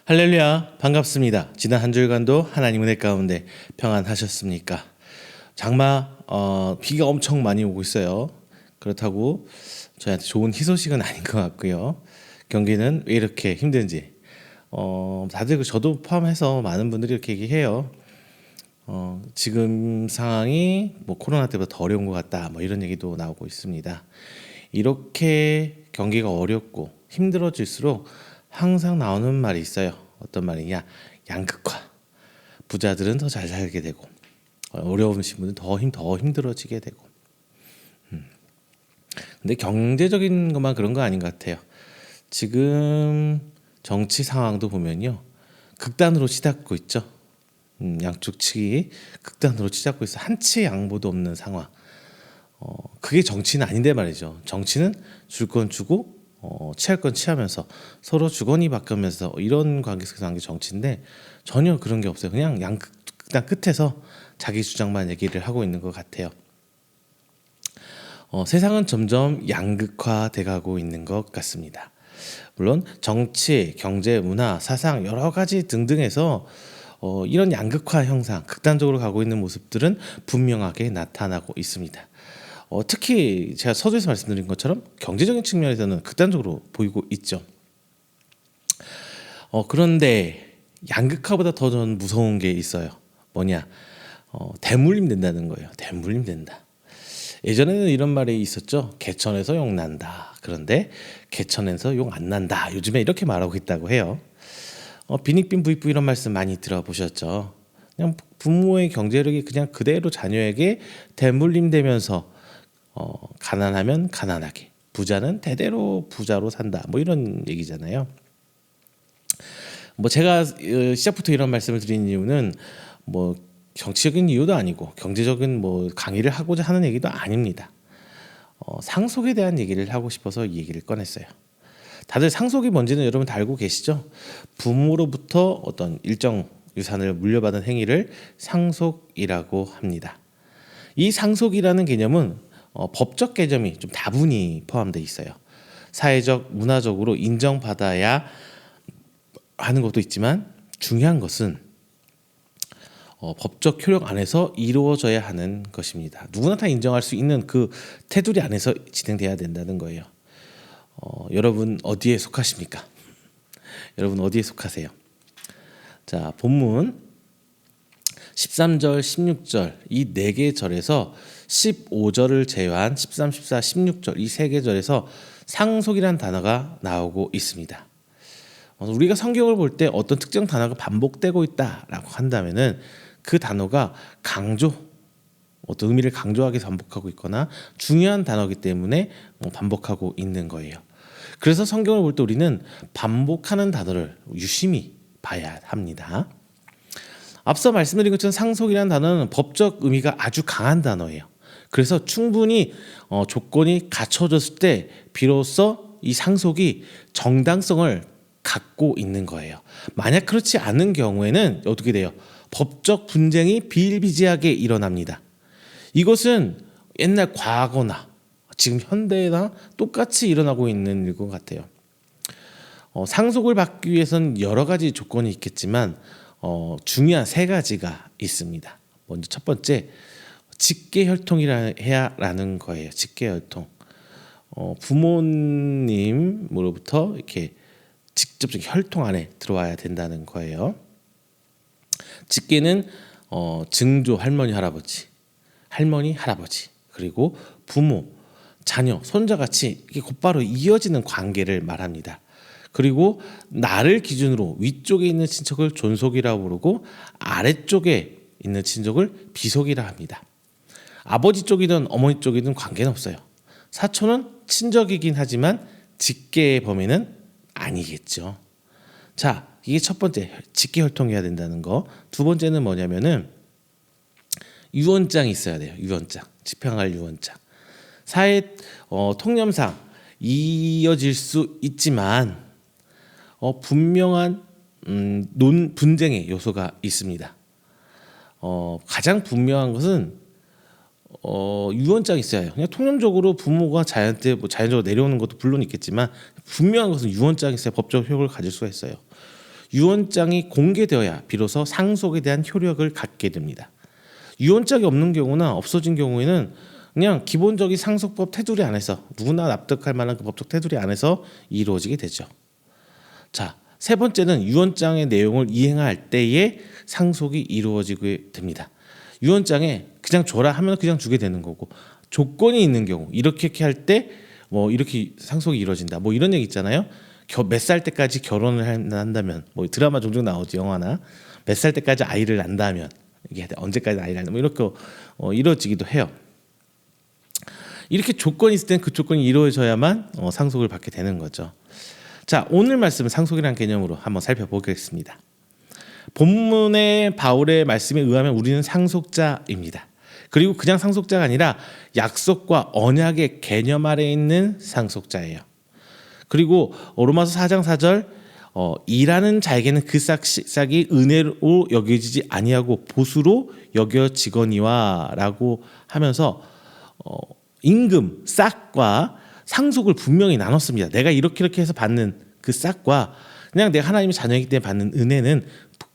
할렐루야, 반갑습니다. 지난 한 주일간도 하나님 은혜 가운데 평안하셨습니까? 장마 비가 엄청 많이 오고 있어요. 그렇다고 저희한테 좋은 희소식은 아닌 것 같고요. 경기는 왜 이렇게 힘든지 다들 저도 포함해서 많은 분들이 이렇게 얘기해요. 지금 상황이 뭐 코로나 때보다 더 어려운 것 같다, 뭐 이런 얘기도 나오고 있습니다. 이렇게 경기가 어렵고 힘들어질수록 항상 나오는 말이 있어요. 어떤 말이냐? 양극화. 부자들은 더 잘 살게 되고 어려우신 분은 더 힘들어지게 되고. 근데 경제적인 것만 그런 거 아닌 것 같아요. 지금 정치 상황도 보면요, 극단으로 치닫고 있죠. 양쪽 측이 극단으로 치닫고 있어. 한치 양보도 없는 상황. 그게 정치는 아닌데 말이죠. 정치는 줄 건 주고 취할 건 취하면서 서로 주거니 받으면서 이런 관계 속에서 하는 게 정치인데, 전혀 그런 게 없어요. 그냥 양극단 끝에서 자기 주장만 얘기를 하고 있는 것 같아요. 세상은 점점 양극화돼 가고 있는 것 같습니다. 물론 정치, 경제, 문화, 사상 여러 가지 등등에서 이런 양극화 형상, 극단적으로 가고 있는 모습들은 분명하게 나타나고 있습니다. 특히 제가 서두에서 말씀드린 것처럼 경제적인 측면에서는 극단적으로 보이고 있죠. 그런데 양극화보다 더 저는 무서운 게 있어요. 뭐냐? 대물림 된다는 거예요. 대물림 된다. 예전에는 이런 말이 있었죠. 개천에서 욕 난다. 그런데 개천에서 욕 안 난다. 요즘에 이렇게 말하고 있다고 해요. 빈익빈 부익부 이런 말씀 많이 들어보셨죠. 그냥 부모의 경제력이 그냥 그대로 자녀에게 대물림되면서 가난하면 가난하게, 부자는 대대로 부자로 산다, 뭐 이런 얘기잖아요. 뭐 제가 시작부터 이런 말씀을 드린 이유는 뭐 정치적인 이유도 아니고 경제적인 뭐 강의를 하고자 하는 얘기도 아닙니다. 상속에 대한 얘기를 하고 싶어서 이 얘기를 꺼냈어요. 다들 상속이 뭔지는 여러분 다 알고 계시죠? 부모로부터 어떤 일정 유산을 물려받은 행위를 상속이라고 합니다. 이 상속이라는 개념은 법적 개념이 좀 다분히 포함되어 있어요. 사회적, 문화적으로 인정받아야 하는 것도 있지만, 중요한 것은 법적 효력 안에서 이루어져야 하는 것입니다. 누구나 다 인정할 수 있는 그 테두리 안에서 진행돼야 된다는 거예요. 여러분 어디에 속하십니까? 여러분 어디에 속하세요? 자, 본문 13절, 16절 이 네 개 절에서 15절을 제외한 13, 14, 16절 이 세 개 절에서 상속이라는 단어가 나오고 있습니다. 우리가 성경을 볼 때 어떤 특정 단어가 반복되고 있다라고 한다면은 그 단어가 어떤 의미를 강조하게 반복하고 있거나 중요한 단어이기 때문에 반복하고 있는 거예요. 그래서 성경을 볼 때 우리는 반복하는 단어를 유심히 봐야 합니다. 앞서 말씀드린 것처럼 상속이라는 단어는 법적 의미가 아주 강한 단어예요. 그래서 충분히 조건이 갖춰졌을 때 비로소 이 상속이 정당성을 갖고 있는 거예요. 만약 그렇지 않은 경우에는 어떻게 돼요? 법적 분쟁이 비일비재하게 일어납니다. 이것은 옛날 과거나 지금 현대나 똑같이 일어나고 있는 일 것 같아요. 상속을 받기 위해서는 여러 가지 조건이 있겠지만 중요한 세 가지가 있습니다. 먼저 첫 번째, 직계혈통이라는 거예요. 직계혈통. 부모님으로부터 이렇게 직접적 혈통 안에 들어와야 된다는 거예요. 직계는 증조 할머니 할아버지, 그리고 부모, 자녀, 손자같이 이게 곧바로 이어지는 관계를 말합니다. 그리고 나를 기준으로 위쪽에 있는 친척을 존속이라고 부르고 아래쪽에 있는 친척을 비속이라 합니다. 아버지 쪽이든 어머니 쪽이든 관계는 없어요. 사촌은 친적이긴 하지만 직계의 범위는 아니겠죠. 자, 이게 첫 번째, 직계혈통해야 된다는 거. 두 번째는 뭐냐면은 유언장이 있어야 돼요. 유언장, 집행할 유언장. 사회 통념상 이어질 수 있지만 분명한 분쟁의 요소가 있습니다. 가장 분명한 것은 유언장이 있어야 해요. 그냥 통념적으로 부모가 자녀한테 자연적으로 내려오는 것도 물론 있겠지만, 분명한 것은 유언장이 있어야 법적 효력을 가질 수가 있어요. 유언장이 공개되어야 비로소 상속에 대한 효력을 갖게 됩니다. 유언장이 없는 경우나 없어진 경우에는 그냥 기본적인 상속법 테두리 안에서 누구나 납득할 만한 그 법적 테두리 안에서 이루어지게 되죠. 자, 세 번째는 유언장의 내용을 이행할 때에 상속이 이루어지게 됩니다. 유언장에 그냥 줘라 하면 그냥 주게 되는 거고, 조건이 있는 경우 이렇게 할 때 뭐 이렇게 상속이 이루어진다 뭐 이런 얘기 있잖아요. 몇 살 때까지 결혼을 한다면, 뭐 드라마 종종 나오죠, 영화나. 몇 살 때까지 아이를 낳는다면, 이게 언제까지 아이를 낳는다 뭐 이렇게 이루어지기도 해요. 이렇게 조건이 있을 땐 그 조건이 이루어져야만 상속을 받게 되는 거죠. 자, 오늘 말씀은 상속이라는 개념으로 한번 살펴보겠습니다. 본문의 바울의 말씀에 의하면 우리는 상속자입니다. 그리고 그냥 상속자가 아니라 약속과 언약의 개념 아래에 있는 상속자예요. 그리고 로마서 4장 4절 일하는 자에게는 그 싹이 은혜로 여겨지지 아니하고 보수로 여겨지거니와 라고 하면서 임금, 싹과 상속을 분명히 나눴습니다. 내가 이렇게 해서 받는 그 싹과 그냥 내가 하나님의 자녀이기 때문에 받는 은혜는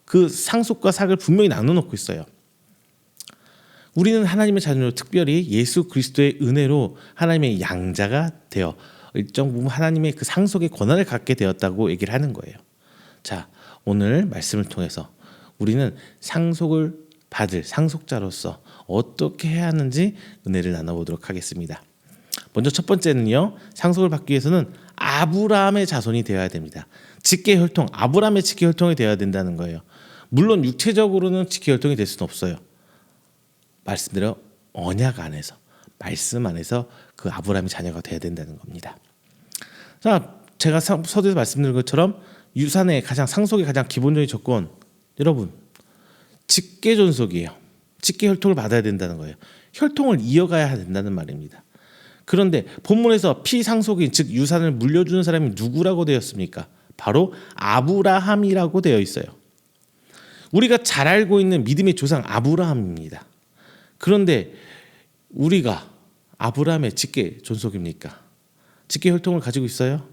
그 상속과 싹을 분명히 나눠놓고 있어요. 우리는 하나님의 자녀로 특별히 예수 그리스도의 은혜로 하나님의 양자가 되어 일정 부분 하나님의 그 상속의 권한을 갖게 되었다고 얘기를 하는 거예요. 자, 오늘 말씀을 통해서 우리는 상속을 받을 상속자로서 어떻게 해야 하는지 은혜를 나눠보도록 하겠습니다. 먼저 첫 번째는요, 상속을 받기 위해서는 아브라함의 자손이 되어야 됩니다. 직계 혈통, 아브라함의 직계 혈통이 되어야 된다는 거예요. 물론 육체적으로는 직계 혈통이 될 수는 없어요. 말씀대로 언약 안에서, 말씀 안에서 그 아브라함의 자녀가 되어야 된다는 겁니다. 자, 제가 서두에서 말씀드린 것처럼 유산의 가장 상속의 가장 기본적인 조건, 여러분 직계 존속이에요. 직계 혈통을 받아야 된다는 거예요. 혈통을 이어가야 된다는 말입니다. 그런데 본문에서 피상속인 즉 유산을 물려주는 사람이 누구라고 되었습니까? 바로 아브라함이라고 되어 있어요. 우리가 잘 알고 있는 믿음의 조상 아브라함입니다. 그런데 우리가 아브라함의 직계 존속입니까? 직계 혈통을 가지고 있어요?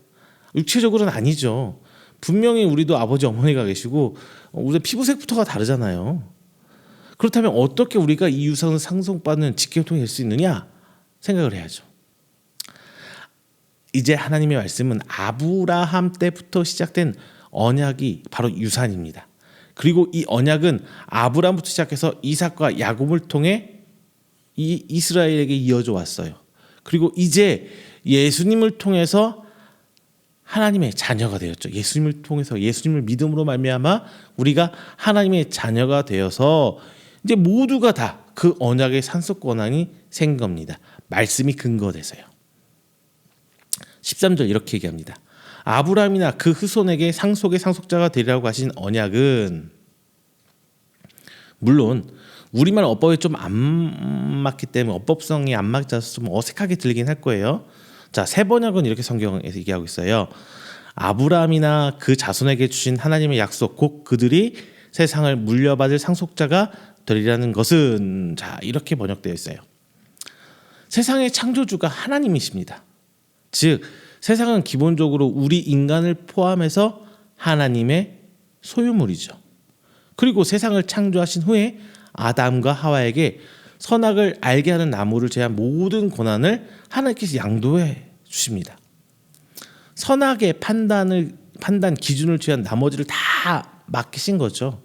육체적으로는 아니죠. 분명히 우리도 아버지 어머니가 계시고 우리 피부색부터가 다르잖아요. 그렇다면 어떻게 우리가 이 유산을 상속받는 직계 혈통이 될 수 있느냐 생각을 해야죠. 이제 하나님의 말씀은 아브라함 때부터 시작된 언약이 바로 유산입니다. 그리고 이 언약은 아브라함부터 시작해서 이삭과 야곱을 통해 이 이스라엘에게 이어져 왔어요. 그리고 이제 예수님을 통해서 하나님의 자녀가 되었죠. 예수님을 통해서, 예수님을 믿음으로 말미암아 우리가 하나님의 자녀가 되어서 이제 모두가 다 그 언약의 상속 권한이 생긴 겁니다. 말씀이 근거돼서요. 13절 이렇게 얘기합니다. 아브라함이나 그 후손에게 상속의 상속자가 되리라고 하신 언약은, 물론 우리말 어법이 좀 안 맞기 때문에 어법성이 안 맞아서 좀 어색하게 들리긴 할 거예요. 자, 세 번역은 이렇게 성경에서 얘기하고 있어요. 아브라함이나 그 자손에게 주신 하나님의 약속, 곧 그들이 세상을 물려받을 상속자가 되리라는 것은, 자, 이렇게 번역되어 있어요. 세상의 창조주가 하나님이십니다. 즉 세상은 기본적으로 우리 인간을 포함해서 하나님의 소유물이죠. 그리고 세상을 창조하신 후에 아담과 하와에게 선악을 알게 하는 나무를 제한 모든 권한을 하나님께서 양도해 주십니다. 선악의 판단 기준을 취한 나머지를 다 맡기신 거죠.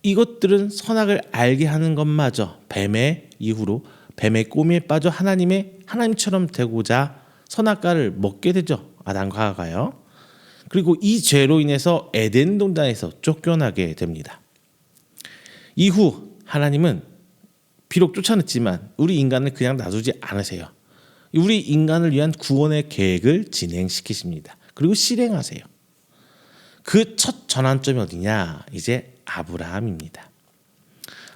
이것들은 선악을 알게 하는 것마저 뱀의 이후로 뱀의 꼬미에 빠져 하나님처럼 되고자 선악과를 먹게 되죠. 아담과 하와가요. 그리고 이 죄로 인해서 에덴 동산에서 쫓겨나게 됩니다. 이후 하나님은 비록 쫓아냈지만 우리 인간을 그냥 놔두지 않으세요. 우리 인간을 위한 구원의 계획을 진행시키십니다. 그리고 실행하세요. 그 첫 전환점이 어디냐? 이제 아브라함입니다.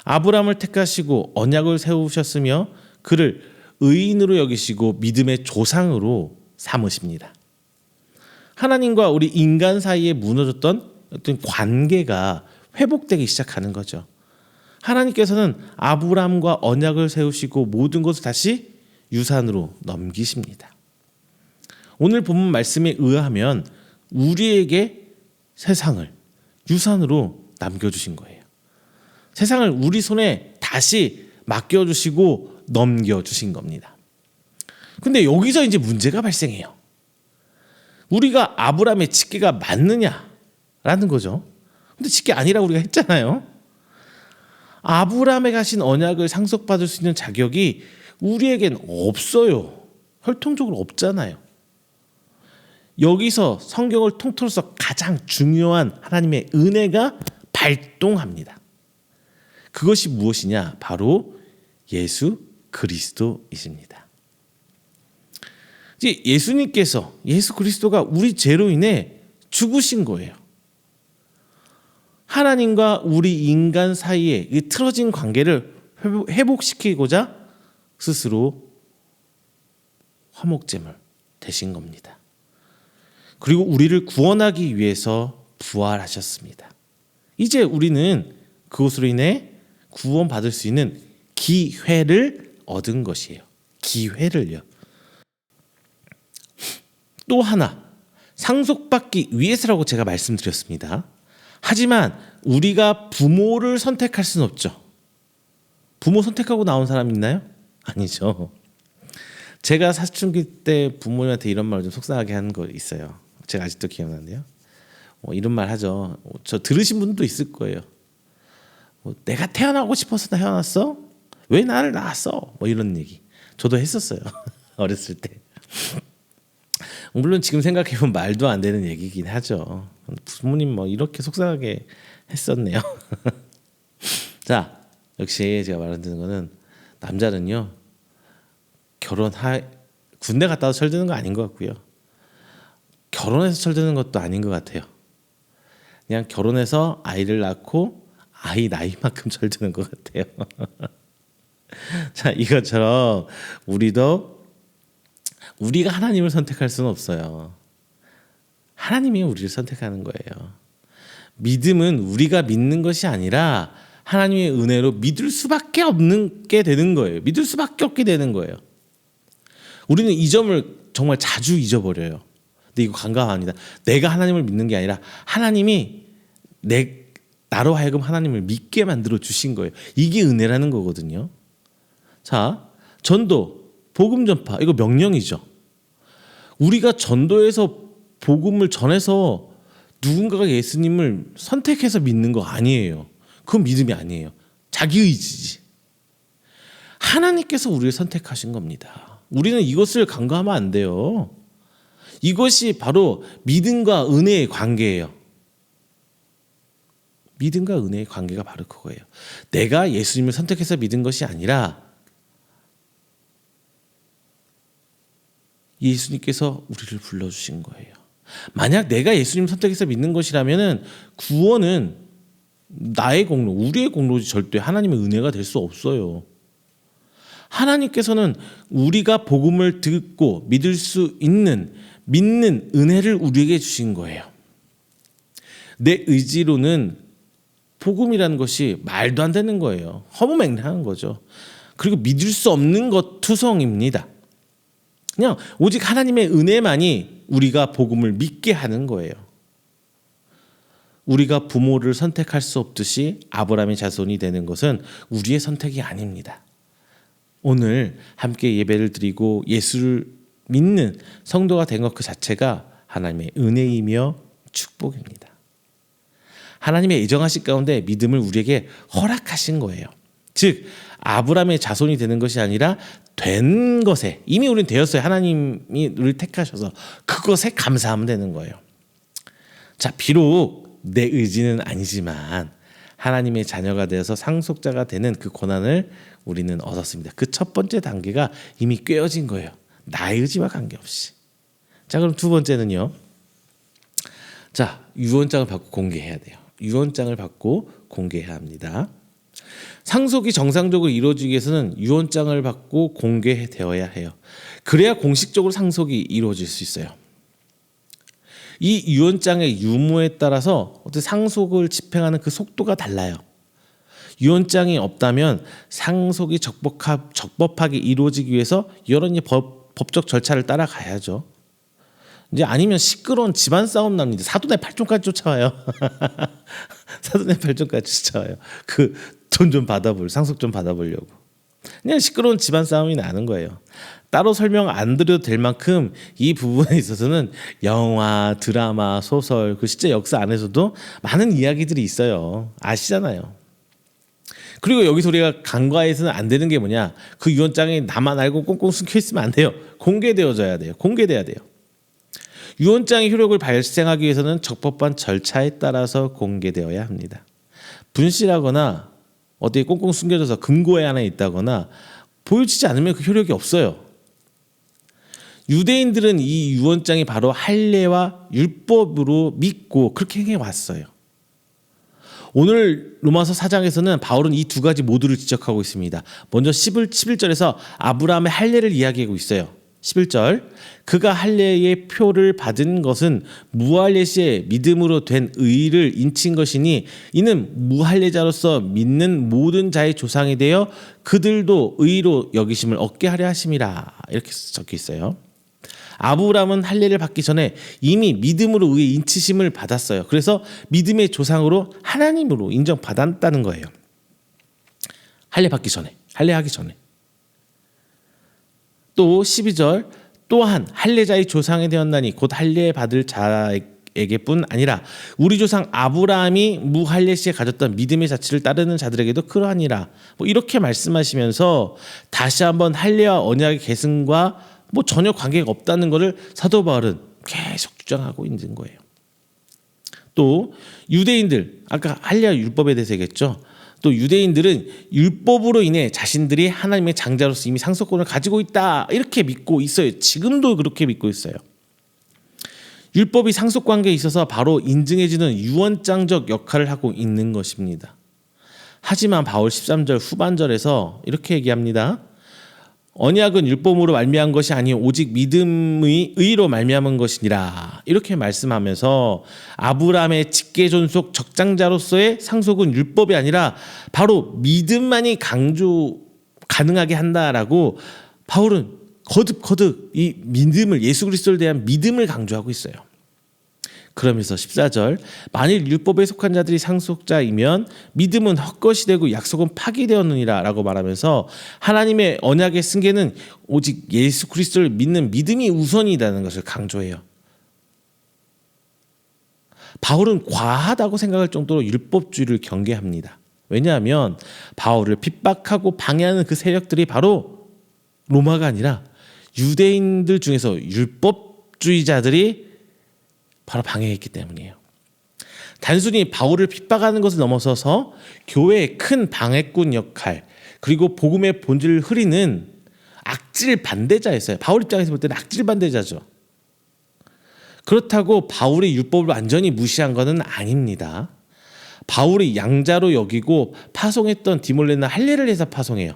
아브라함을 택하시고 언약을 세우셨으며 그를 의인으로 여기시고 믿음의 조상으로 삼으십니다. 하나님과 우리 인간 사이에 무너졌던 어떤 관계가 회복되기 시작하는 거죠. 하나님께서는 아브라함과 언약을 세우시고 모든 것을 다시 유산으로 넘기십니다. 오늘 본문 말씀에 의하면 우리에게 세상을 유산으로 남겨주신 거예요. 세상을 우리 손에 다시 맡겨주시고 넘겨주신 겁니다. 근데 여기서 이제 문제가 발생해요. 우리가 아브라함의 직계가 맞느냐라는 거죠. 근데 직계 아니라고 우리가 했잖아요. 아브라함에 가신 언약을 상속받을 수 있는 자격이 우리에겐 없어요. 혈통적으로 없잖아요. 여기서 성경을 통틀어서 가장 중요한 하나님의 은혜가 발동합니다. 그것이 무엇이냐? 바로 예수 그리스도이십니다. 이제 예수님께서, 예수 그리스도가 우리 죄로 인해 죽으신 거예요. 하나님과 우리 인간 사이에 이 틀어진 관계를 회복시키고자 스스로 화목제물 되신 겁니다. 그리고 우리를 구원하기 위해서 부활하셨습니다. 이제 우리는 그것으로 인해 구원받을 수 있는 기회를 얻은 것이에요. 기회를요. 또 하나, 상속받기 위해서라고 제가 말씀드렸습니다. 하지만 우리가 부모를 선택할 수는 없죠. 부모 선택하고 나온 사람 있나요? 아니죠. 제가 사춘기 때 부모님한테 이런 말을 좀 속상하게 한 거 있어요. 제가 아직도 기억나는데요. 이런 말 하죠. 저 들으신 분도 있을 거예요. 내가 태어나고 싶어서 태어났어? 왜 나를 낳았어? 이런 얘기. 저도 했었어요. 어렸을 때. 물론 지금 생각해보면 말도 안 되는 얘기긴 하죠. 부모님 이렇게 속상하게 했었네요. 자, 역시 제가 말하는 거는 남자는요, 군대 갔다 와서 철드는 거 아닌 것 같고요. 결혼해서 철드는 것도 아닌 것 같아요. 그냥 결혼해서 아이를 낳고 아이 나이만큼 철드는 것 같아요. 자, 이것처럼 우리가 하나님을 선택할 수는 없어요. 하나님이 우리를 선택하는 거예요. 믿음은 우리가 믿는 것이 아니라 하나님의 은혜로 믿을 수밖에 없게 되는 거예요. 믿을 수밖에 없게 되는 거예요. 우리는 이 점을 정말 자주 잊어버려요. 근데 이거 간과합니다. 내가 하나님을 믿는 게 아니라 하나님이 나로 하여금 하나님을 믿게 만들어 주신 거예요. 이게 은혜라는 거거든요. 자, 전도, 복음 전파, 이거 명령이죠. 우리가 전도해서 복음을 전해서 누군가가 예수님을 선택해서 믿는 거 아니에요. 그건 믿음이 아니에요. 자기 의지지. 하나님께서 우리를 선택하신 겁니다. 우리는 이것을 간과하면 안 돼요. 이것이 바로 믿음과 은혜의 관계예요. 믿음과 은혜의 관계가 바로 그거예요. 내가 예수님을 선택해서 믿은 것이 아니라 예수님께서 우리를 불러주신 거예요. 만약 내가 예수님을 선택해서 믿는 것이라면 구원은 나의 공로, 우리의 공로지 절대 하나님의 은혜가 될 수 없어요. 하나님께서는 우리가 복음을 듣고 믿을 수 있는 믿는 은혜를 우리에게 주신 거예요. 내 의지로는 복음이라는 것이 말도 안 되는 거예요. 허무맹랑한 거죠. 그리고 믿을 수 없는 것 투성입니다. 그냥 오직 하나님의 은혜만이 우리가 복음을 믿게 하는 거예요. 우리가 부모를 선택할 수 없듯이 아브라함의 자손이 되는 것은 우리의 선택이 아닙니다. 오늘 함께 예배를 드리고 예수를 믿는 성도가 된 것 그 자체가 하나님의 은혜이며 축복입니다. 하나님의 예정하신 가운데 믿음을 우리에게 허락하신 거예요. 즉 아브라함의 자손이 되는 것이 아니라 된 것에 이미 우리는 되었어요. 하나님이 우리를 택하셔서 그것에 감사하면 되는 거예요. 자, 비록 내 의지는 아니지만 하나님의 자녀가 되어서 상속자가 되는 그 권한을 우리는 얻었습니다. 그 첫 번째 단계가 이미 꿰어진 거예요. 나의 의지와 관계없이. 자, 그럼 두 번째는요. 자, 유언장을 받고 공개해야 돼요. 유언장을 받고 공개해야 합니다. 상속이 정상적으로 이루어지기 위해서는 유언장을 받고 공개되어야 해요. 그래야 공식적으로 상속이 이루어질 수 있어요. 이 유언장의 유무에 따라서 어떤 상속을 집행하는 그 속도가 달라요. 유언장이 없다면 상속이 적법하게 이루어지기 위해서 여러 법적 절차를 따라가야죠. 이제 아니면 시끄러운 집안 싸움 납니다. 사돈의 팔촌까지 쫓아와요. 사돈의 팔촌까지 쫓아와요. 그 돈 좀 받아볼, 상속 좀 받아보려고. 그냥 시끄러운 집안 싸움이 나는 거예요. 따로 설명 안 드려도 될 만큼 이 부분에 있어서는 영화, 드라마, 소설, 그 실제 역사 안에서도 많은 이야기들이 있어요. 아시잖아요. 그리고 여기서 우리가 간과해서는 안 되는 게 뭐냐? 그 유언장에 나만 알고 꽁꽁 숨겨 있으면 안 돼요. 공개되어져야 돼요. 공개돼야 돼요. 유언장의 효력을 발생하기 위해서는 적법한 절차에 따라서 공개되어야 합니다. 분실하거나 어디에 꽁꽁 숨겨져서 금고에 하나 있다거나 보여지지 않으면 그 효력이 없어요. 유대인들은 이 유언장이 바로 할례와 율법으로 믿고 그렇게 행해왔어요. 오늘 로마서 4장에서는 바울은 이 두 가지 모두를 지적하고 있습니다. 먼저 11절에서 아브라함의 할례를 이야기하고 있어요. 11절, 그가 할례의 표를 받은 것은 무할례 시에 믿음으로 된 의를 인친 것이니 이는 무할례자로서 믿는 모든 자의 조상이 되어 그들도 의로 여기심을 얻게 하려 하심이라. 이렇게 적혀 있어요. 아브라함은 할례를 받기 전에 이미 믿음으로 의의 인치심을 받았어요. 그래서 믿음의 조상으로 하나님으로 인정받았다는 거예요. 할례 받기 전에, 할례하기 전에. 또 12절, 또한 할례자의 조상이 되었나니 곧 할례 받을 자에게뿐 아니라 우리 조상 아브라함이 무할례 시에 가졌던 믿음의 자취를 따르는 자들에게도 그러하니라. 이렇게 말씀하시면서 다시 한번 할례와 언약의 계승과 전혀 관계가 없다는 것을 사도 바울은 계속 주장하고 있는 거예요. 또 유대인들, 아까 할례와 율법에 대해서 얘기했죠. 또 유대인들은 율법으로 인해 자신들이 하나님의 장자로서 이미 상속권을 가지고 있다 이렇게 믿고 있어요. 지금도 그렇게 믿고 있어요. 율법이 상속관계에 있어서 바로 인증해주는 유언장적 역할을 하고 있는 것입니다. 하지만 바울 13절 후반절에서 이렇게 얘기합니다. 언약은 율법으로 말미암은 것이 아니요 오직 믿음의 의로 말미암은 것이니라. 이렇게 말씀하면서 아브라함의 직계 존속 적장자로서의 상속은 율법이 아니라 바로 믿음만이 강조 가능하게 한다라고 바울은 거듭 이 믿음을, 예수 그리스도에 대한 믿음을 강조하고 있어요. 그러면서 14절, 만일 율법에 속한 자들이 상속자이면 믿음은 헛것이 되고 약속은 파기되었느니라 라고 말하면서 하나님의 언약의 승계는 오직 예수 그리스도를 믿는 믿음이 우선이라는 것을 강조해요. 바울은 과하다고 생각할 정도로 율법주의를 경계합니다. 왜냐하면 바울을 핍박하고 방해하는 그 세력들이 바로 로마가 아니라 유대인들 중에서 율법주의자들이 바로 방해했기 때문이에요. 단순히 바울을 핍박하는 것을 넘어서서 교회의 큰 방해꾼 역할, 그리고 복음의 본질을 흐리는 악질 반대자였어요. 바울 입장에서 볼 때는 악질 반대자죠. 그렇다고 바울이 율법을 완전히 무시한 것은 아닙니다. 바울이 양자로 여기고 파송했던 디몰레나 할례를 해서 파송해요.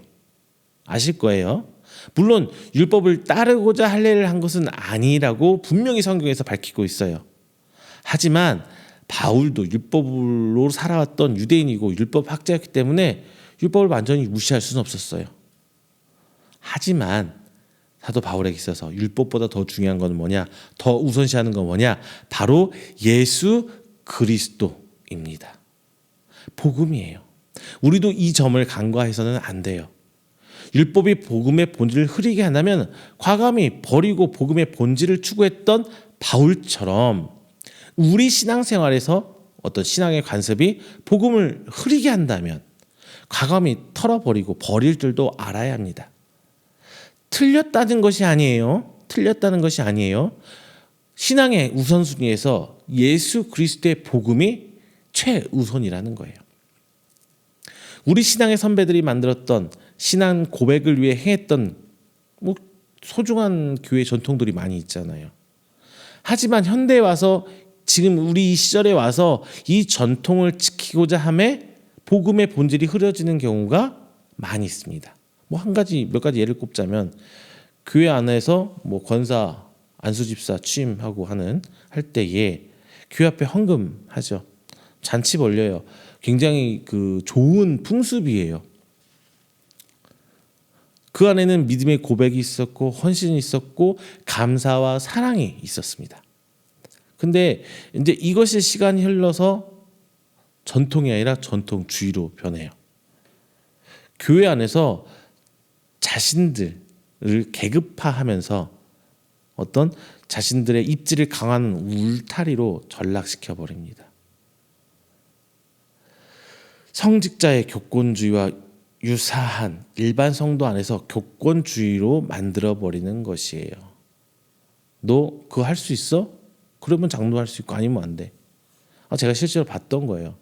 아실 거예요. 물론 율법을 따르고자 할례를 한 것은 아니라고 분명히 성경에서 밝히고 있어요. 하지만 바울도 율법으로 살아왔던 유대인이고 율법 학자였기 때문에 율법을 완전히 무시할 수는 없었어요. 하지만 사도 바울에게 있어서 율법보다 더 중요한 건 뭐냐? 더 우선시하는 건 뭐냐? 바로 예수 그리스도입니다. 복음이에요. 우리도 이 점을 간과해서는 안 돼요. 율법이 복음의 본질을 흐리게 한다면 과감히 버리고 복음의 본질을 추구했던 바울처럼 우리 신앙생활에서 어떤 신앙의 관습이 복음을 흐리게 한다면 과감히 털어버리고 버릴 줄도 알아야 합니다. 틀렸다는 것이 아니에요. 틀렸다는 것이 아니에요. 신앙의 우선순위에서 예수 그리스도의 복음이 최우선이라는 거예요. 우리 신앙의 선배들이 만들었던 신앙 고백을 위해 행했던 소중한 교회 전통들이 많이 있잖아요. 하지만 현대에 와서 지금 우리 이 시절에 와서 이 전통을 지키고자 함에 복음의 본질이 흐려지는 경우가 많이 있습니다. 몇 가지 예를 꼽자면 교회 안에서 권사, 안수집사 취임하고 할 때에 교회 앞에 헌금하죠. 잔치 벌려요. 굉장히 좋은 풍습이에요. 그 안에는 믿음의 고백이 있었고 헌신이 있었고 감사와 사랑이 있었습니다. 근데 이제 이것이 시간이 흘러서 전통이 아니라 전통주의로 변해요. 교회 안에서 자신들을 계급화하면서 어떤 자신들의 입지를 강한 울타리로 전락시켜 버립니다. 성직자의 교권주의와 유사한 일반 성도 안에서 교권주의로 만들어 버리는 것이에요. 너 그거 할 수 있어? 그러면 장로할 수 있고 아니면 안 돼. 제가 실제로 봤던 거예요.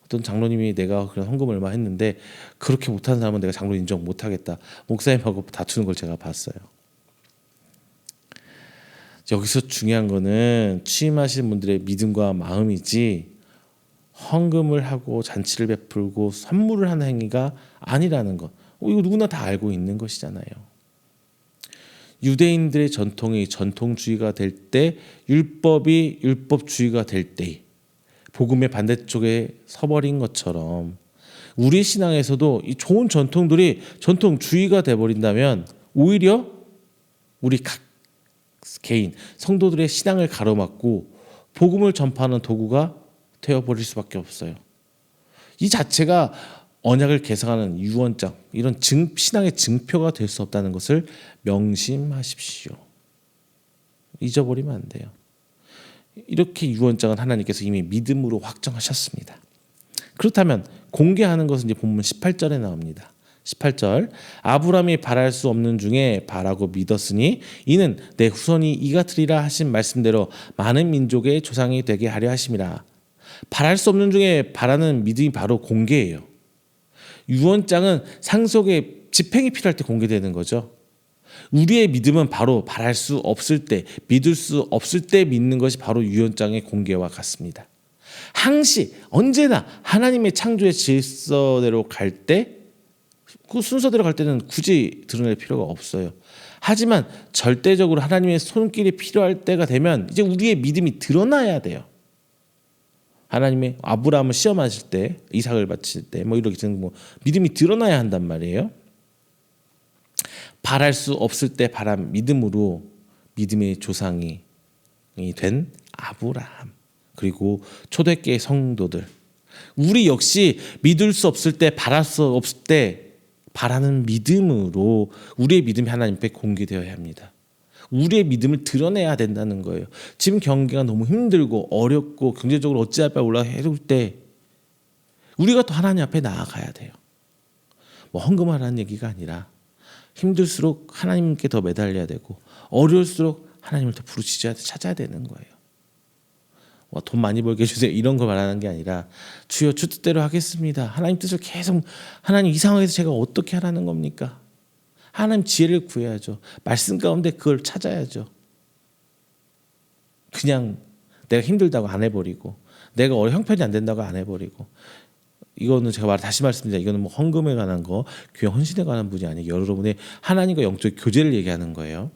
어떤 장로님이 내가 그런 헌금을 얼마 했는데 그렇게 못하는 사람은 내가 장로 인정 못하겠다. 목사님하고 다투는 걸 제가 봤어요. 여기서 중요한 거는 취임하신 분들의 믿음과 마음이지 헌금을 하고 잔치를 베풀고 선물을 하는 행위가 아니라는 것. 이거 누구나 다 알고 있는 것이잖아요. 유대인들의 전통이 전통주의가 될 때, 율법이 율법주의가 될 때, 복음의 반대쪽에 서버린 것처럼 우리 신앙에서도 이 좋은 전통들이 전통주의가 돼버린다면 오히려 우리 각 개인 성도들의 신앙을 가로막고 복음을 전파하는 도구가 되어버릴 수밖에 없어요. 이 자체가 언약을 개성하는 유언장, 이런 신앙의 증표가 될 수 없다는 것을 명심하십시오. 잊어버리면 안 돼요. 이렇게 유언장은 하나님께서 이미 믿음으로 확정하셨습니다. 그렇다면 공개하는 것은 이제 본문 18절에 나옵니다. 18절, 아브라함이 바랄 수 없는 중에 바라고 믿었으니 이는 내 후손이 이같으리라 하신 말씀대로 많은 민족의 조상이 되게 하려 하심이라. 바랄 수 없는 중에 바라는 믿음이 바로 공개예요. 유언장은 상속의 집행이 필요할 때 공개되는 거죠. 우리의 믿음은 바로 바랄 수 없을 때, 믿을 수 없을 때 믿는 것이 바로 유언장의 공개와 같습니다. 항시 언제나 하나님의 창조의 질서대로 갈 때, 그 순서대로 갈 때는 굳이 드러낼 필요가 없어요. 하지만 절대적으로 하나님의 손길이 필요할 때가 되면 이제 우리의 믿음이 드러나야 돼요. 하나님의 아브라함을 시험하실 때, 이삭을 바칠 때, 이렇게 믿음이 드러나야 한단 말이에요. 바랄 수 없을 때 바란 믿음으로 믿음의 조상이 된 아브라함, 그리고 초대교회 성도들, 우리 역시 믿을 수 없을 때, 바랄 수 없을 때 바라는 믿음으로 우리의 믿음이 하나님 앞에 공개되어야 합니다. 우리의 믿음을 드러내야 된다는 거예요. 지금 경기가 너무 힘들고 어렵고 경제적으로 어찌할 바에 올라 해올 때 우리가 또 하나님 앞에 나아가야 돼요. 헌금하라는 얘기가 아니라 힘들수록 하나님께 더 매달려야 되고 어려울수록 하나님을 더 부르짖어야 찾아야 되는 거예요. 돈 많이 벌게 해주세요 이런 거 말하는 게 아니라 주여 주 뜻대로 하겠습니다. 하나님 뜻을 계속, 하나님 이 상황에서 제가 어떻게 하라는 겁니까? 하나님 지혜를 구해야죠. 말씀 가운데 그걸 찾아야죠. 그냥 내가 힘들다고 안 해버리고 내가 형편이 안 된다고 안 해버리고, 이거는 제가 다시 말씀드립니다. 이거는 헌금에 관한 거, 교회 헌신에 관한 분이 아니고 여러분의 하나님과 영적 교제를 얘기하는 거예요.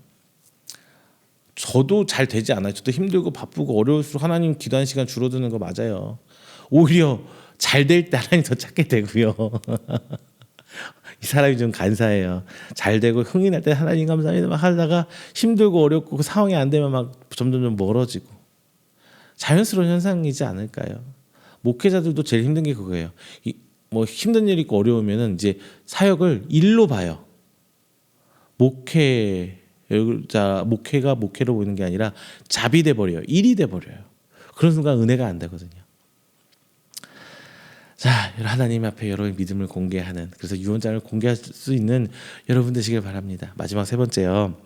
저도 잘 되지 않아요. 저도 힘들고 바쁘고 어려울수록 하나님 기도하는 시간 줄어드는 거 맞아요. 오히려 잘 될 때 하나님 더 찾게 되고요. 이 사람이 좀 간사해요. 잘 되고 흥이 날 때 하나님 감사합니다 막 하다가 힘들고 어렵고 그 상황이 안 되면 막 점점 좀 멀어지고, 자연스러운 현상이지 않을까요? 목회자들도 제일 힘든 게 그거예요. 힘든 일이 있고 어려우면은 이제 사역을 일로 봐요. 목회가 목회로 보이는 게 아니라 잡이 돼 버려요. 일이 돼 버려요. 그런 순간 은혜가 안 되거든요. 자, 하나님 앞에 여러분의 믿음을 공개하는, 그래서 유언장을 공개할 수 있는 여러분 되시길 바랍니다. 마지막 세 번째요.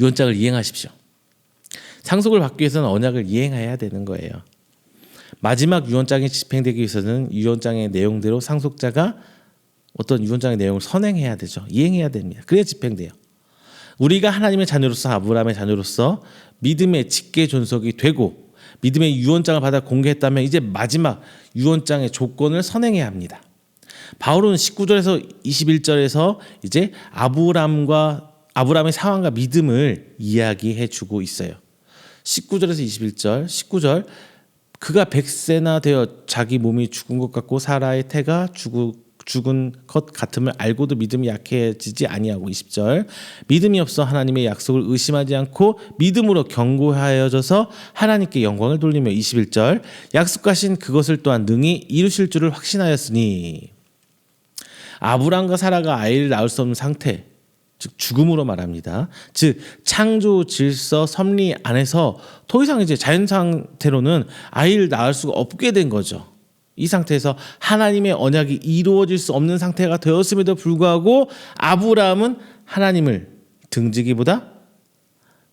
유언장을 이행하십시오. 상속을 받기 위해서는 언약을 이행해야 되는 거예요. 마지막 유언장이 집행되기 위해서는 유언장의 내용대로 상속자가 어떤 유언장의 내용을 선행해야 되죠. 이행해야 됩니다. 그래야 집행돼요. 우리가 하나님의 자녀로서, 아브라함의 자녀로서 믿음의 직계 존속이 되고 믿음의 유언장을 받아 공개했다면 이제 마지막 유언장의 조건을 선행해야 합니다. 바울은 19절에서 21절에서 이제 아브라함의 상황과 믿음을 이야기해 주고 있어요. 19절에서 21절, 19절, 그가 100세나 되어 자기 몸이 죽은 것 같고 사라의 태가 죽은 것 같음을 알고도 믿음이 약해지지 아니하고 20절 믿음이 없어 하나님의 약속을 의심하지 않고 믿음으로 견고하여져서 하나님께 영광을 돌리며 21절 약속하신 그것을 또한 능히 이루실 줄을 확신하였으니 아브람과 사라가 아이를 낳을 수 없는 상태 즉 죽음으로 말합니다. 즉 창조 질서 섭리 안에서 더 이상 이제 자연 상태로는 아이를 낳을 수가 없게 된 거죠. 이 상태에서 하나님의 언약이 이루어질 수 없는 상태가 되었음에도 불구하고 아브라함은 하나님을 등지기보다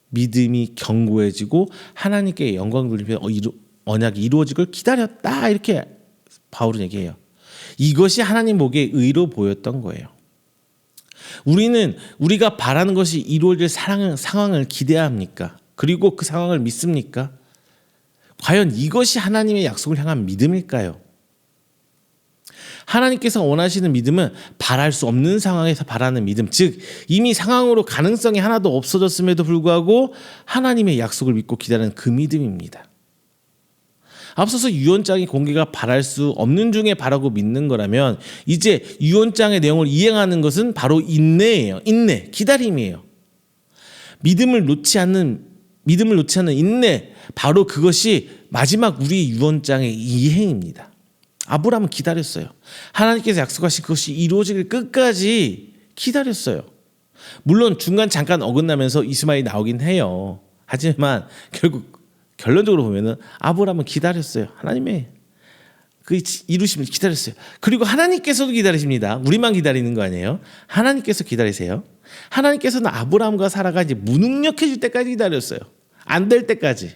믿음이 견고해지고 하나님께 영광 돌리며 언약이 이루어지길 기다렸다 이렇게 바울은 얘기해요. 이것이 하나님 보기에 의로 보였던 거예요. 우리는 우리가 바라는 것이 이루어질 상황을 기대합니까? 그리고 그 상황을 믿습니까? 과연 이것이 하나님의 약속을 향한 믿음일까요? 하나님께서 원하시는 믿음은 바랄 수 없는 상황에서 바라는 믿음, 즉 이미 상황으로 가능성이 하나도 없어졌음에도 불구하고 하나님의 약속을 믿고 기다리는 그 믿음입니다. 앞서서 유언장의 공개가 바랄 수 없는 중에 바라고 믿는 거라면 이제 유언장의 내용을 이행하는 것은 바로 인내예요. 인내, 기다림이에요. 믿음을 놓지 않는 인내, 바로 그것이 마지막 우리 유언장의 이행입니다. 아브라함은 기다렸어요. 하나님께서 약속하신 그것이 이루어지길 끝까지 기다렸어요. 물론 중간 잠깐 어긋나면서 이스마엘이 나오긴 해요. 하지만 결국 결론적으로 보면은 아브라함은 기다렸어요. 하나님의 그 이루심을 기다렸어요. 그리고 하나님께서도 기다리십니다. 우리만 기다리는 거 아니에요. 하나님께서 기다리세요. 하나님께서는 아브라함과 사라가 이제 무능력해질 때까지 기다렸어요. 안 될 때까지.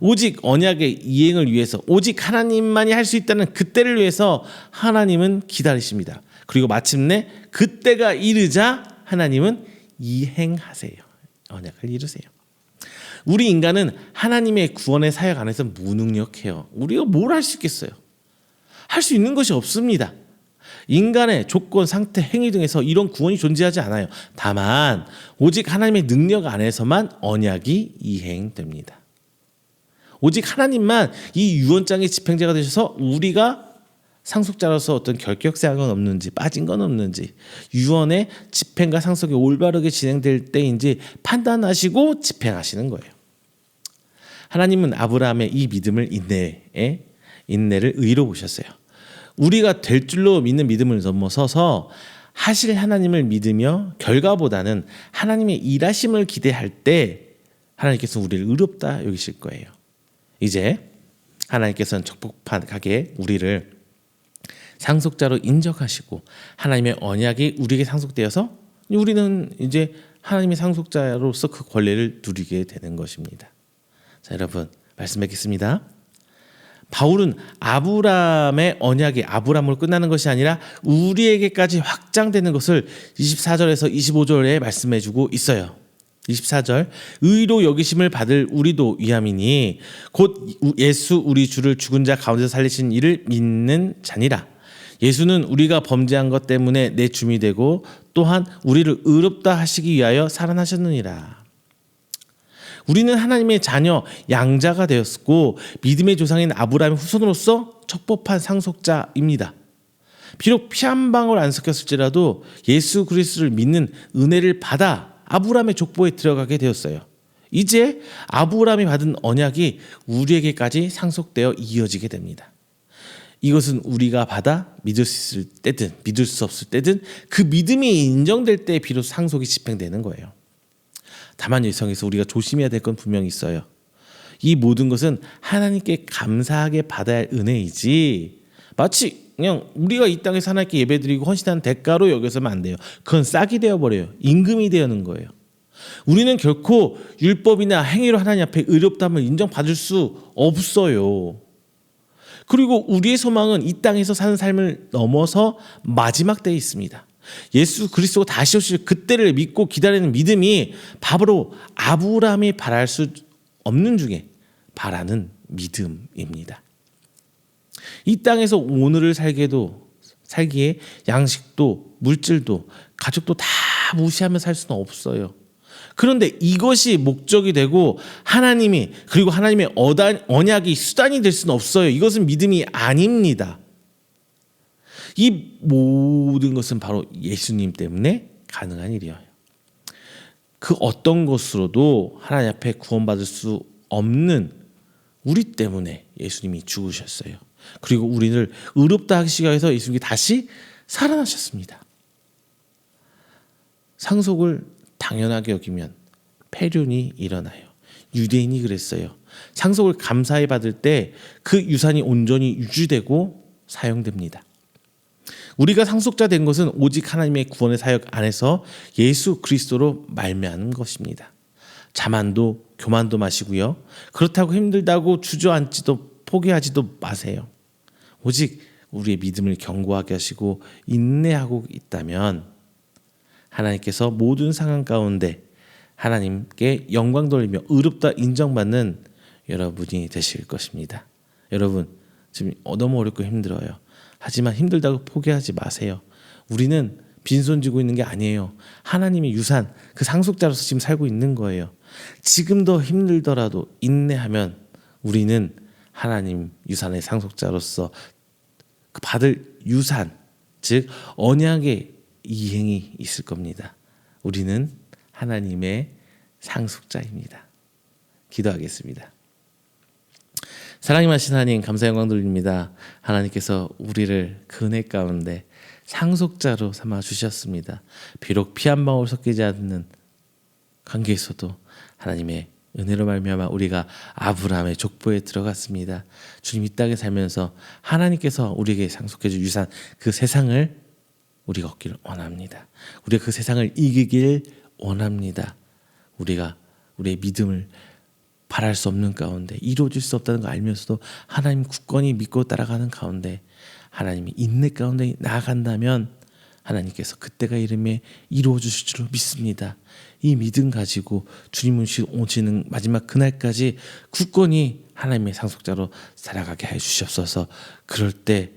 오직 언약의 이행을 위해서, 오직 하나님만이 할 수 있다는 그때를 위해서 하나님은 기다리십니다. 그리고 마침내 그때가 이르자 하나님은 이행하세요. 언약을 이루세요. 우리 인간은 하나님의 구원의 사역 안에서 무능력해요. 우리가 뭘 할 수 있겠어요? 할 수 있는 것이 없습니다. 인간의 조건, 상태, 행위 등에서 이런 구원이 존재하지 않아요. 다만 오직 하나님의 능력 안에서만 언약이 이행됩니다. 오직 하나님만 이 유언장의 집행자가 되셔서 우리가 상속자로서 어떤 결격사항은 없는지 빠진 건 없는지 유언의 집행과 상속이 올바르게 진행될 때인지 판단하시고 집행하시는 거예요. 하나님은 아브라함의 이 믿음을 인내를 의로 보셨어요. 우리가 될 줄로 믿는 믿음을 넘어서서 하실 하나님을 믿으며 결과보다는 하나님의 일하심을 기대할 때 하나님께서 우리를 의롭다 여기실 거예요. 이제 하나님께서는 적복하게 우리를 상속자로 인정하시고 하나님의 언약이 우리에게 상속되어서 우리는 이제 하나님의 상속자로서 그 권리를 누리게 되는 것입니다. 자, 여러분 말씀 맺겠습니다. 바울은 아브라함의 언약이 아브라함으로 끝나는 것이 아니라 우리에게까지 확장되는 것을 24절에서 25절에 말씀해주고 있어요. 24절 의로 여기심을 받을 우리도 위함이니 곧 예수 우리 주를 죽은 자 가운데서 살리신 이를 믿는 자니라. 예수는 우리가 범죄한 것 때문에 내 줌이 되고 또한 우리를 의롭다 하시기 위하여 살아나셨느니라. 우리는 하나님의 자녀 양자가 되었고 믿음의 조상인 아브라함의 후손으로서 척법한 상속자입니다. 비록 피 한 방울 안 섞였을지라도 예수 그리스도를 믿는 은혜를 받아 아브라함의 족보에 들어가게 되었어요. 이제 아브라함이 받은 언약이 우리에게까지 상속되어 이어지게 됩니다. 이것은 우리가 받아 믿을 수 있을 때든 믿을 수 없을 때든 그 믿음이 인정될 때 비로소 상속이 집행되는 거예요. 다만 여기서 우리가 조심해야 될 건 분명히 있어요. 이 모든 것은 하나님께 감사하게 받아야 할 은혜이지 마치 그냥 우리가 이 땅에서 하나님께 예배드리고 헌신하는 대가로 여겨서는 안 돼요. 그건 싹이 되어버려요. 임금이 되는 거예요. 우리는 결코 율법이나 행위로 하나님 앞에 의롭다함을 인정받을 수 없어요. 그리고 우리의 소망은 이 땅에서 사는 삶을 넘어서 마지막 때에 있습니다. 예수 그리스도가 다시 오실 그때를 믿고 기다리는 믿음이 바로 아브라함이 바랄 수 없는 중에 바라는 믿음입니다. 이 땅에서 오늘을 살기에 양식도 물질도 가족도 다 무시하며 살 수는 없어요. 그런데 이것이 목적이 되고 하나님이 그리고 하나님의 언약이 수단이 될 수는 없어요. 이것은 믿음이 아닙니다. 이 모든 것은 바로 예수님 때문에 가능한 일이에요. 그 어떤 것으로도 하나님 앞에 구원받을 수 없는 우리 때문에 예수님이 죽으셨어요. 그리고 우리를 의롭다 하시기 위해서 예수님이 다시 살아나셨습니다. 상속을 당연하게 여기면 폐륜이 일어나요. 유대인이 그랬어요. 상속을 감사히 받을 때 그 유산이 온전히 유지되고 사용됩니다. 우리가 상속자 된 것은 오직 하나님의 구원의 사역 안에서 예수 그리스도로 말미암은 것입니다. 자만도 교만도 마시고요. 그렇다고 힘들다고 주저앉지도 포기하지도 마세요. 오직 우리의 믿음을 견고하게 하시고 인내하고 있다면 하나님께서 모든 상황 가운데 하나님께 영광 돌리며 의롭다 인정받는 여러분이 되실 것입니다. 여러분 지금 너무 어렵고 힘들어요. 하지만 힘들다고 포기하지 마세요. 우리는 빈손 쥐고 있는 게 아니에요. 하나님의 유산, 그 상속자로서 지금 살고 있는 거예요. 지금 더 힘들더라도 인내하면 우리는 하나님 유산의 상속자로서 그 받을 유산, 즉 언약의 이행이 있을 겁니다. 우리는 하나님의 상속자입니다. 기도하겠습니다. 사랑이 많으신 하나님, 감사 영광 돌립니다. 하나님께서 우리를 그 은혜 가운데 상속자로 삼아 주셨습니다. 비록 피 한 방울 섞이지 않는 관계에서도 하나님의 은혜로 말미암아 우리가 아브라함의 족보에 들어갔습니다. 주님, 이 땅에 살면서 하나님께서 우리에게 상속해 준 유산, 그 세상을 우리가 얻기를 원합니다. 우리가 그 세상을 이기길 원합니다. 우리가 우리의 믿음을 바랄 수 없는 가운데, 이루어질 수 없다는 걸 알면서도 하나님 굳건히 믿고 따라가는 가운데 하나님이 인내 가운데 나아간다면 하나님께서 그때가 이름에 이루어 주실 줄 믿습니다. 이 믿음 가지고 주님 오시는 마지막 그날까지 굳건히 하나님의 상속자로 살아가게 해 주시옵소서. 그럴 때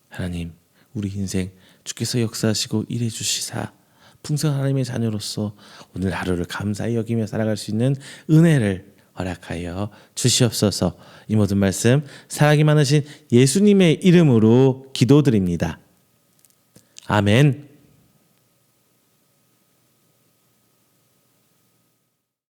하나님, 우리 인생 주께서 역사하시고 일해 주시사 풍성한 하나님의 자녀로서 오늘 하루를 감사히 여기며 살아갈 수 있는 은혜를 허락하여 주시옵소서. 이 모든 말씀 사랑이 많으신 예수님의 이름으로 기도드립니다. 아멘.